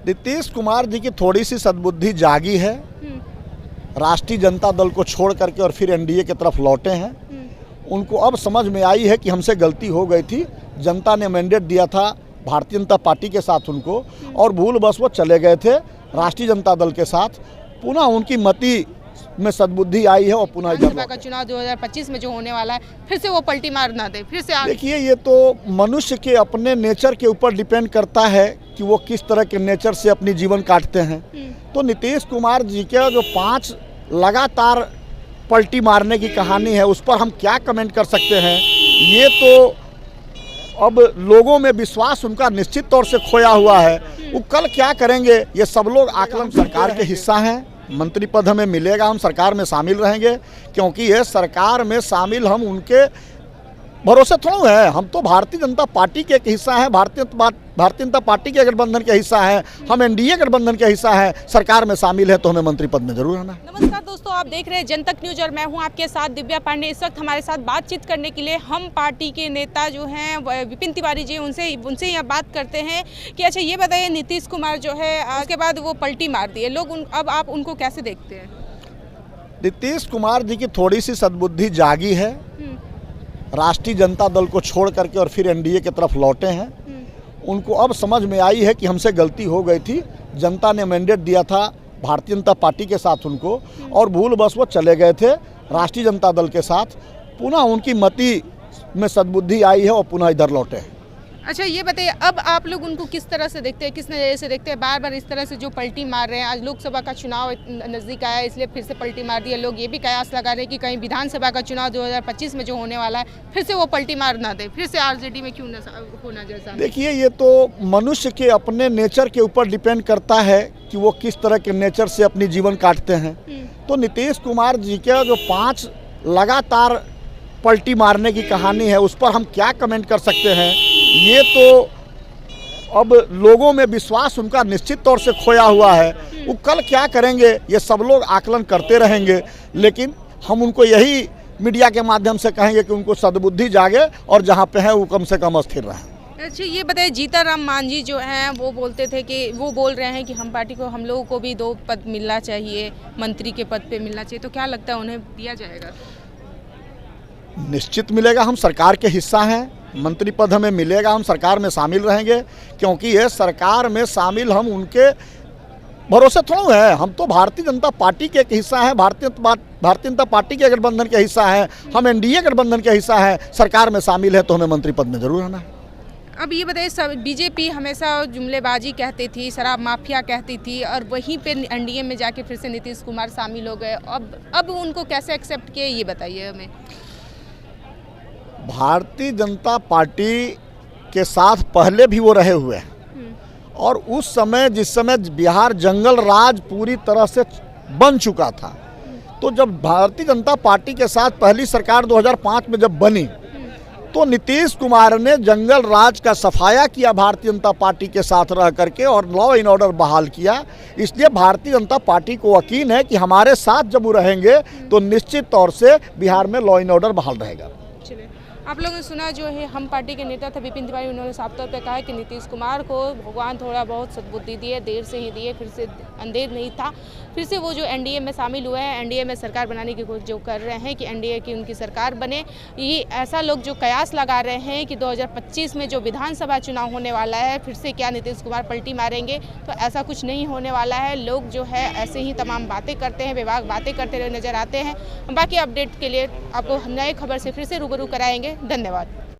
नीतीश कुमार जी की थोड़ी सी सद्बुद्धि जागी है। राष्ट्रीय जनता दल को छोड़ करके और फिर एनडीए की तरफ लौटे हैं। उनको अब समझ में आई है कि हमसे गलती हो गई थी। जनता ने मैंडेट दिया था भारतीय जनता पार्टी के साथ उनको, और भूलवश वो चले गए थे राष्ट्रीय जनता दल के साथ। पुनः उनकी मति में सद्बुद्धि आई है और पुनः विधानसभा का चुनाव 2025 में जो होने वाला है, फिर से वो पलटी मार ना दे, फिर से देखिए, ये तो मनुष्य के अपने नेचर के ऊपर डिपेंड करता है कि वो किस तरह के नेचर से अपनी जीवन काटते हैं। तो नीतीश कुमार जी के जो 5 लगातार पलटी मारने की कहानी है, उस पर हम क्या कमेंट कर सकते हैं। ये तो अब लोगों में विश्वास उनका निश्चित तौर से खोया हुआ है। वो कल क्या करेंगे, ये सब लोग आकलन सरकार के हिस्सा हैं। मंत्री पद हमें मिलेगा, हम सरकार में शामिल रहेंगे, क्योंकि ये सरकार में शामिल हम उनके भरोसे थोड़ा है। हम तो भारतीय जनता पार्टी के एक हिस्सा हैं, भारतीय जनता पार्टी के गठबंधन के हिस्सा हैं, हम एनडीए गठबंधन के हिस्सा हैं। सरकार में शामिल है तो हमें मंत्री पद में जरूर आना है। नमस्कार दोस्तों, आप देख रहे हैं जनतक न्यूज और मैं हूं आपके साथ दिव्या पांडे। इस वक्त हमारे साथ बातचीत करने के लिए हम पार्टी के नेता जो हैं विपिन तिवारी जी, उनसे यह बात करते हैं कि अच्छा ये बताइए, नीतीश कुमार जो है उसके बाद वो पलटी मार दिए लोग, अब आप उनको कैसे देखते हैं? नीतीश कुमार जी की थोड़ी सी सद्बुद्धि जागी है। राष्ट्रीय जनता दल को छोड़ करके और फिर एनडीए की तरफ लौटे हैं। उनको अब समझ में आई है कि हमसे गलती हो गई थी। जनता ने मैंडेट दिया था भारतीय जनता पार्टी के साथ उनको, और भूलवश वो चले गए थे राष्ट्रीय जनता दल के साथ। पुनः उनकी मति में सद्बुद्धि आई है और पुनः इधर लौटे हैं। अच्छा ये बताइए, अब आप लोग उनको किस तरह से देखते हैं, किस नज़रिए से देखते हैं? बार बार इस तरह से जो पलटी मार रहे हैं, आज लोकसभा का चुनाव नज़दीक आया इसलिए फिर से पलटी मार दिया। लोग ये भी कयास लगा रहे हैं कि कहीं विधानसभा का चुनाव 2025 में जो होने वाला है, फिर से वो पलटी मार ना दे, फिर से आरजेडी में क्यों होना जैसा। देखिए, ये तो मनुष्य के अपने नेचर के ऊपर डिपेंड करता है कि वो किस तरह के नेचर से अपनी जीवन काटते हैं। तो नीतीश कुमार जी के जो 5 लगातार पलटी मारने की कहानी है, उस पर हम क्या कमेंट कर सकते हैं। ये तो अब लोगों में विश्वास उनका निश्चित तौर से खोया हुआ है। वो कल क्या करेंगे, ये सब लोग आकलन करते रहेंगे, लेकिन हम उनको यही मीडिया के माध्यम से कहेंगे कि उनको सद्बुद्धि जागे और जहाँ पे है वो कम से कम अस्थिर रहे। अच्छा ये बताइए, जीतनराम मांझी जो हैं वो बोलते थे कि वो बोल रहे हैं कि हम पार्टी को, हम लोगों को भी 2 पद मिलना चाहिए, मंत्री के पद पे मिलना चाहिए, तो क्या लगता है उन्हें दिया जाएगा? निश्चित मिलेगा, हम सरकार के हिस्सा हैं। मंत्री पद हमें मिलेगा, हम सरकार में शामिल रहेंगे, क्योंकि ये सरकार में शामिल हम उनके भरोसे थोड़ा है। हम तो भारतीय जनता पार्टी के एक हिस्सा हैं, भारतीय जनता पार्टी के गठबंधन के हिस्सा हैं, हम एनडीए गठबंधन के हिस्सा हैं। सरकार में शामिल है तो हमें मंत्री पद में जरूर आना है। अब ये बताइए, बीजेपी हमेशा जुमलेबाजी कहती थी, शराब माफिया कहती थी, और वहीं पे एनडीए में जाके फिर से नीतीश कुमार शामिल हो गए। अब उनको कैसे एक्सेप्ट किए, ये बताइए हमें। भारतीय जनता पार्टी के साथ पहले भी वो रहे हुए हैं, और उस समय जिस समय बिहार जंगल राज पूरी तरह से बन चुका था, तो जब भारतीय जनता पार्टी के साथ पहली सरकार 2005 में जब बनी, तो नीतीश कुमार ने जंगल राज का सफाया किया भारतीय जनता पार्टी के साथ रह करके, और लॉ एंड ऑर्डर बहाल किया। इसलिए भारतीय जनता पार्टी को यकीन है कि हमारे साथ जब वो रहेंगे तो निश्चित तौर से बिहार में लॉ एंड ऑर्डर बहाल रहेगा। आप लोगों ने सुना जो है हम पार्टी के नेता थे विपिन तिवारी, उन्होंने साफ तौर पे कहा है कि नीतीश कुमार को भगवान थोड़ा बहुत सद्बुद्धि दिए, देर से ही दिए, फिर से अंधेर नहीं था। फिर से वो जो एनडीए में शामिल हुए हैं, एनडीए में सरकार बनाने की कोशिश जो कर रहे हैं कि एनडीए की उनकी सरकार बने। ये ऐसा लोग जो कयास लगा रहे हैं कि 2025 में जो विधानसभा चुनाव होने वाला है, फिर से क्या नीतीश कुमार पलटी मारेंगे, तो ऐसा कुछ नहीं होने वाला है। लोग जो है ऐसे ही तमाम बातें करते हैं, विभाग बातें करते हुए नजर आते हैं। बाकी अपडेट के लिए आपको नए खबर से फिर से रूबरू कराएंगे। धन्यवाद।